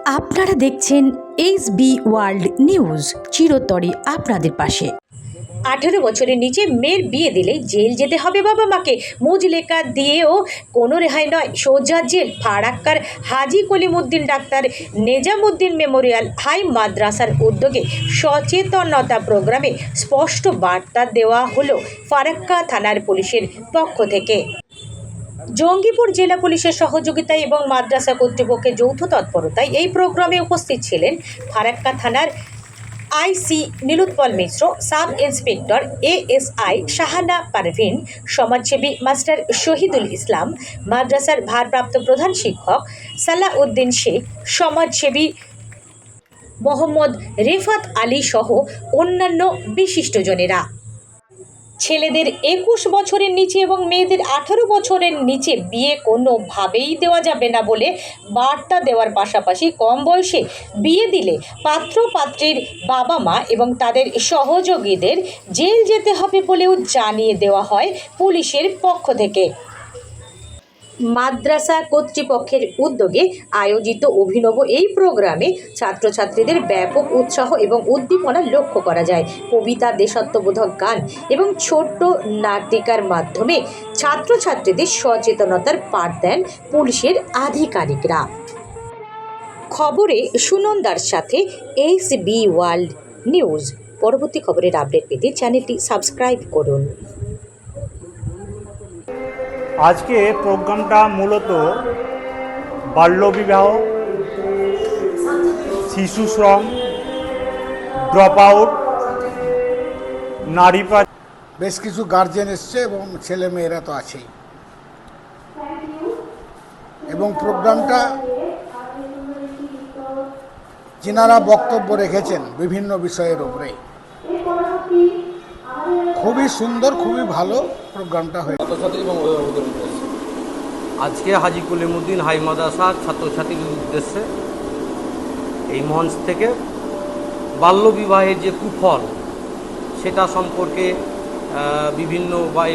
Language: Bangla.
আপনারা দেখছেন SB ওয়ার্ল্ড নিউজ, চিরতরে আপনাদের পাশে। 18 বছরের নিচে মেয়ের বিয়ে দিলেই জেল যেতে হবে বাবা মাকে। মুজলেকা দিয়েও কোনো রেহাই নয়, সোজা জেল। ফারাক্কার Haji Kalimuddin doctor Nezamuddin memorial high মাদ্রাসার উদ্যোগে সচেতনতা প্রোগ্রামে স্পষ্ট বার্তা দেওয়া হলো ফারাক্কা থানার পুলিশের পক্ষ থেকে। জঙ্গিপুর জেলা পুলিশের সহযোগিতায় এবং মাদ্রাসা কর্তৃপক্ষের যৌথ তৎপরতায় এই প্রোগ্রামে উপস্থিত ছিলেন ফারাক্কা থানার IC Nilotpal Mishra, sub inspector ASI Shahana Parvin, সমাজসেবী মাস্টার শহীদুল ইসলাম, মাদ্রাসার ভারপ্রাপ্ত প্রধান শিক্ষক সালাউদ্দিন শেখ, সমাজসেবী মোহাম্মদ রেফাত আলী সহ অন্যান্য বিশিষ্টজনেরা। ছেলেদের 21 বছরের নিচে এবং মেয়েদের 18 বছরের নিচে বিয়ে কোনোভাবেই দেওয়া যাবে না বলে বার্তা দেওয়ার পাশাপাশি কম বয়সে বিয়ে দিলে পাত্র পাত্রীর বাবা মা এবং তাদের সহযোগীদের জেল যেতে হবে বলেও জানিয়ে দেওয়া হয় পুলিশের পক্ষ থেকে। মাদ্রাসা কর্তৃপক্ষের উদ্যোগে আয়োজিত অভিনব এই প্রোগ্রামে ছাত্রছাত্রীদের ব্যাপক উৎসাহ এবং উদ্দীপনা লক্ষ্য করা যায়। কবিতা, দেশাত্মবোধক গান এবং ছোট্ট নাটিকার মাধ্যমে ছাত্রছাত্রীদের সচেতনতার পাঠ দেন পুলিশের আধিকারিকরা। খবরে সুনন্দার সাথে SB ওয়ার্ল্ড নিউজ। পরবর্তী খবরের আপডেট পেতে চ্যানেলটি সাবস্ক্রাইব করুন। আজকে প্রোগ্রামটা মূলত বাল্যবিবাহ, শিশু শ্রম, ড্রপ আউট, নারী পাচার, বেশ কিছু গার্জেন এসছে এবং ছেলে মেয়েরা তো আছেই, এবং প্রোগ্রামটা যিনারা বক্তব্য রেখেছেন বিভিন্ন বিষয়ের উপরে খুবই সুন্দর, খুবই ভালো প্রোগ্রামটা হয়েছে। আজকে হাজি কলিমুদ্দিন হাই মাদ্রাসার ছাত্রছাত্রীদের উদ্দেশ্যে এই মঞ্চ থেকে বাল্যবিবাহের যে কুফল সেটা সম্পর্কে বিভিন্ন বাইরে